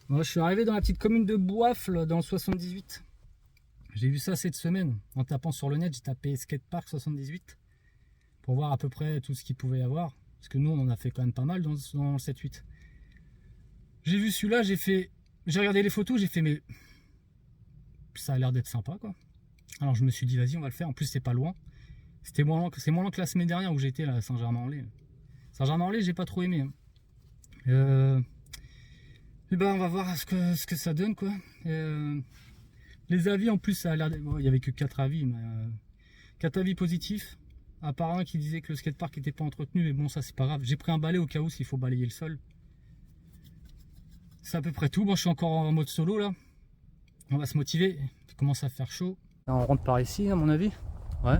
Moi, je suis arrivé dans la petite commune de Boifle dans le 78. J'ai vu ça cette semaine. En tapant sur le net, j'ai tapé skatepark 78 pour voir à peu près tout ce qu'il pouvait y avoir. Parce que nous, on en a fait quand même pas mal dans le 7-8. J'ai vu celui-là, j'ai regardé les photos, j'ai fait mais ça a l'air d'être sympa quoi. Alors je me suis dit vas-y, on va le faire. En plus, c'est pas loin. C'est moins loin que la semaine dernière où j'étais là à Saint-Germain-en-Laye. Saint-Germain-en-Laye, j'ai pas trop aimé. Et ben, on va voir ce que ça donne quoi. Les avis en plus, ça a l'air. Bon, il y avait que 4 avis, mais 4 avis positifs. À part un qui disait que le skatepark n'était pas entretenu, mais bon, ça c'est pas grave. J'ai pris un balai au cas où s'il faut balayer le sol. C'est à peu près tout. Bon, je suis encore en mode solo là. On va se motiver. Il commence à faire chaud. Là, on rentre par ici, à mon avis. Ouais.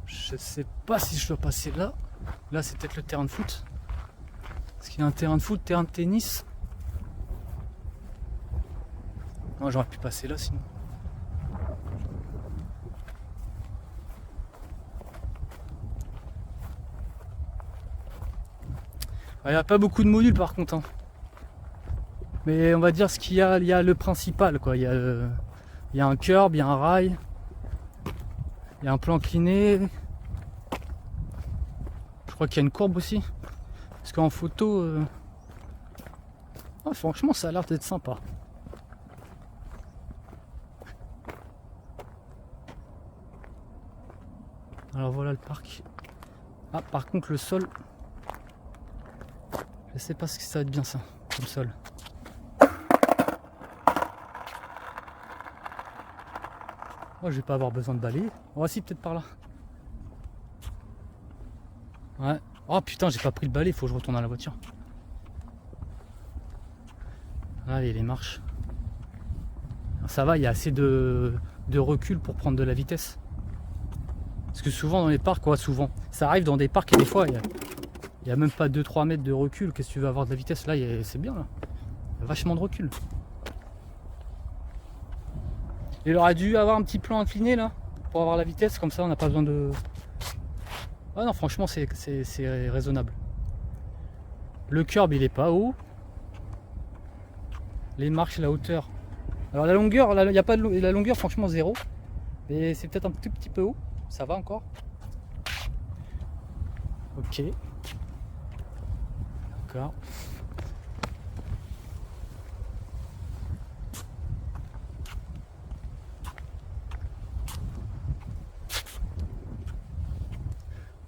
Je sais pas si je dois passer là. Là, c'est peut-être le terrain de foot. Est-ce qu'il y a un terrain de foot, terrain de tennis? Moi, j'aurais pu passer là sinon. Il n'y a pas beaucoup de modules par contre. Hein. Mais on va dire ce qu'il y a, il y a le principal quoi. Il y a un curb, il y a un rail, il y a un plan incliné. Je crois qu'il y a une courbe aussi. Parce qu'en photo, franchement, ça a l'air d'être sympa. Alors voilà le parc. Ah, par contre, le sol. Je sais pas si ça va être bien ça, comme sol. Moi, je vais pas avoir besoin de balayer. On va si peut-être par là. Ouais. Oh putain, j'ai pas pris le balai, il faut que je retourne à la voiture. Allez, les marches. Ça va, il y a assez de recul pour prendre de la vitesse. Parce que souvent dans les parcs, souvent, ça arrive dans des parcs et des fois, il n'y a même pas 2-3 mètres de recul. Qu'est-ce que tu veux avoir de la vitesse? Là, c'est bien, là. Il y a vachement de recul. Il aurait dû avoir un petit plan incliné, là, pour avoir la vitesse. Comme ça, on n'a pas besoin de... Ah non, franchement, c'est raisonnable. Le curb, il est pas haut. Les marches, la hauteur. Alors la longueur, il n'y a pas de la longueur, franchement, 0. Mais c'est peut-être un tout petit peu haut. Ça va encore. Ok. D'accord.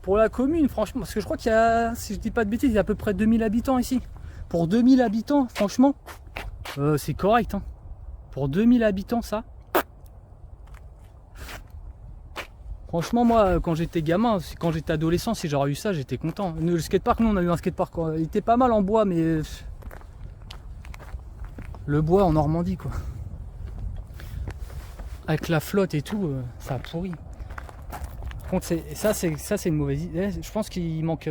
Pour la commune, franchement, parce que je crois qu'il y a, si je dis pas de bêtises, il y a à peu près 2000 habitants ici. Pour 2000 habitants, franchement, c'est correct. Hein. Pour 2000 habitants, ça. Franchement, moi, quand j'étais gamin, quand j'étais adolescent, si j'aurais eu ça, j'étais content. Le skatepark, nous, on a eu un skatepark, il était pas mal en bois, mais... Le bois en Normandie, quoi. Avec la flotte et tout, ça a pourri. Par contre, ça, c'est une mauvaise idée. Je pense qu'il manque...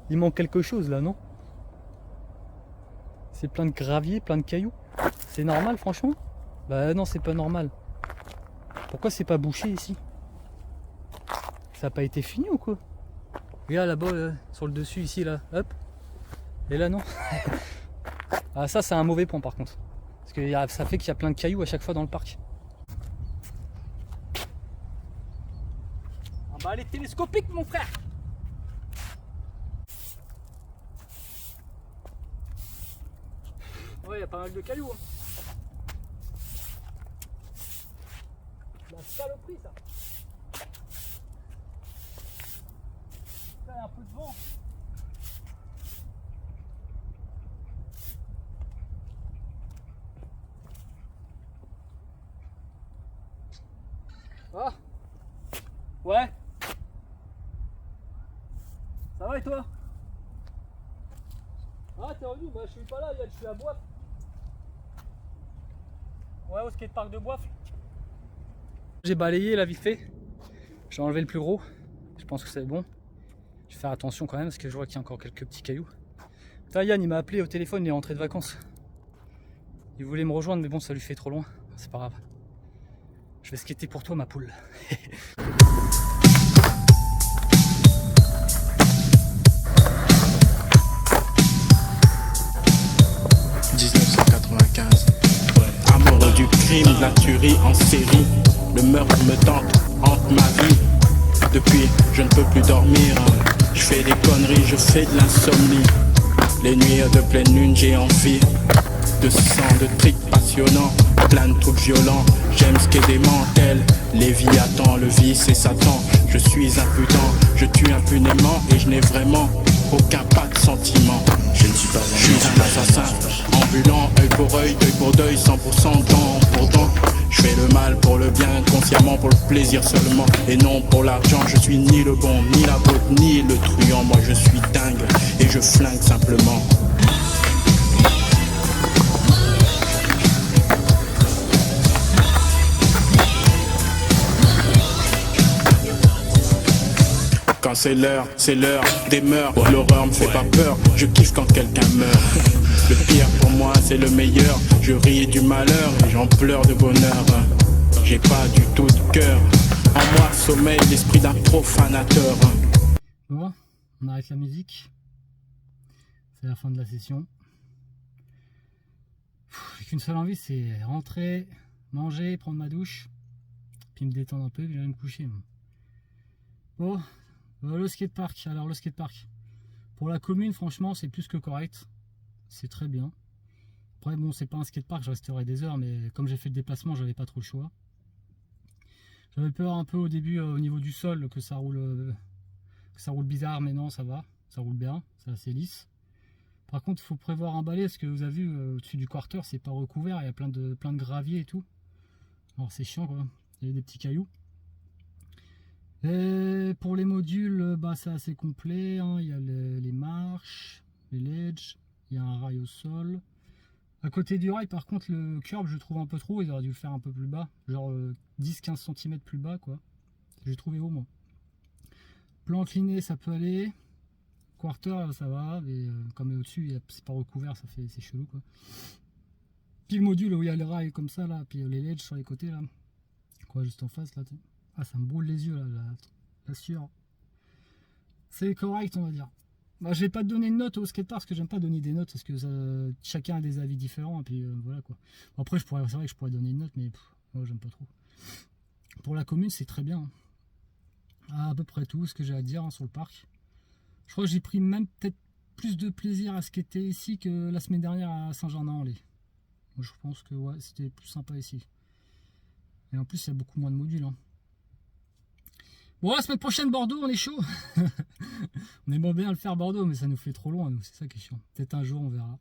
il manque quelque chose, là, non? C'est plein de gravier, plein de cailloux. C'est normal, franchement? Bah non, c'est pas normal. Pourquoi c'est pas bouché ici? Ça n'a pas été fini ou quoi? Regarde là-bas, sur le dessus ici, là, hop. Et là non. Ah ça c'est un mauvais point par contre. Parce que ça fait qu'il y a plein de cailloux à chaque fois dans le parc. Ah bah elle est télescopique mon frère. Ouais, il y a pas mal de cailloux. Hein. La saloperie ça. Là, il y a un peu de vent. Ah ouais. Ça va et toi? Ah t'es revenu? Bah je suis pas là, je suis à Boifle. Ouais, au skatepark de Boifle. J'ai balayé là vite fait. J'ai enlevé le plus gros. Je pense que c'est bon. Je vais faire attention quand même parce que je vois qu'il y a encore quelques petits cailloux. Putain, Yann il m'a appelé au téléphone, il est rentré de vacances. Il voulait me rejoindre mais bon ça lui fait trop loin. C'est pas grave. Je vais skater pour toi ma poule. la tuerie en série. Le meurtre me tente, hante ma vie. Depuis, je ne peux plus dormir. Je fais des conneries, je fais de l'insomnie. Les nuits de pleine lune, j'ai envie de sang, de tricks passionnants, plein de trucs violents. J'aime ce qui est démentel, Léviathan, le vice et Satan. Je suis impudent, je tue impunément et je n'ai vraiment aucun pas de sentiment. Je ne suis pas un, je suis un assassin ambulant, œil pour œil, deuil pour deuil, 100% dent pour dent. Je fais le mal pour le bien, consciemment pour le plaisir seulement et non pour l'argent. Je suis ni le bon, ni la brute, ni le truand. Moi je suis dingue et je flingue simplement. Quand c'est l'heure des mœurs. L'horreur me fait pas peur, je kiffe quand quelqu'un meurt. Le pire pour moi c'est le meilleur. Je ris du malheur et j'en pleure de bonheur. J'ai pas du tout de cœur. En moi sommeille l'esprit d'un profanateur. Bon, on arrête la musique. C'est la fin de la session. J'ai qu'une seule envie, c'est rentrer, manger, prendre ma douche, puis me détendre un peu, puis aller me coucher. Bon. Le skatepark, alors le skatepark, pour la commune franchement c'est plus que correct, c'est très bien. Après bon c'est pas un skatepark, je resterai des heures, mais comme j'ai fait le déplacement j'avais pas trop le choix. J'avais peur un peu au début au niveau du sol que ça roule bizarre, mais non ça va, ça roule bien, c'est assez lisse. Par contre il faut prévoir un balai parce que vous avez vu au-dessus du quarter c'est pas recouvert, il y a plein de gravier et tout. Alors c'est chiant quoi, il y a des petits cailloux. Et pour les modules, bah, c'est assez complet, hein. Il y a les marches, les ledges, il y a un rail au sol. À côté du rail, par contre, le curb, je trouve un peu trop, ils auraient dû le faire un peu plus bas, genre 10-15 cm plus bas, quoi. J'ai trouvé haut, moi. Plan incliné, ça peut aller. Quarter, ça va, mais comme au-dessus, c'est pas recouvert, c'est chelou, quoi. Puis le module où il y a le rail comme ça, là, puis les ledges sur les côtés, là. Quoi, juste en face, là, ah, ça me brûle les yeux, là, la sueur. C'est correct, on va dire. Bah, je vais pas te donner une note au skatepark parce que j'aime pas donner des notes parce que chacun a des avis différents. Et puis voilà quoi. Après, c'est vrai que je pourrais donner une note, mais moi, j'aime pas trop. Pour la commune, c'est très bien. À peu près tout ce que j'ai à dire sur le parc. Je crois que j'ai pris même peut-être plus de plaisir à skater ici que la semaine dernière à Saint-Germain-en-Laye. Je pense que ouais, c'était plus sympa ici. Et en plus, il y a beaucoup moins de modules. Hein. Bon, la semaine prochaine, Bordeaux, on est chaud. On aimerait bien le faire Bordeaux, mais ça nous fait trop loin, nous. C'est ça qui est chiant. Peut-être un jour, on verra.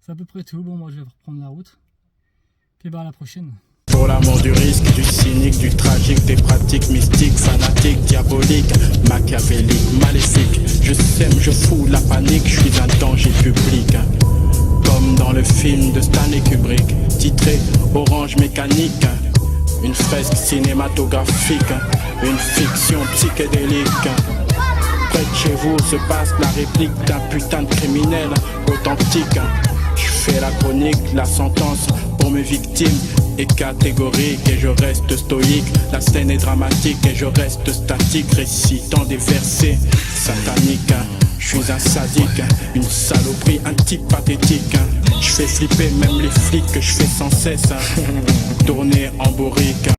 C'est à peu près tout. Bon, moi, je vais reprendre la route. Puis, bah, à la prochaine. Pour l'amour du risque, du cynique, du tragique, des pratiques mystiques, fanatiques, diaboliques, machiavéliques, maléfiques. Je sème, je fous la panique, je suis un danger public. Comme dans le film de Stanley Kubrick, titré Orange Mécanique. Une fresque cinématographique, une fiction psychédélique. Près de chez vous se passe la réplique d'un putain de criminel authentique. Je fais la chronique, la sentence pour mes victimes est catégorique et je reste stoïque. La scène est dramatique et je reste statique, récitant des versets sataniques. Je suis un sadique, une saloperie, un type pathétique. Je fais flipper même les flics que je fais sans cesse tourner en bourrique.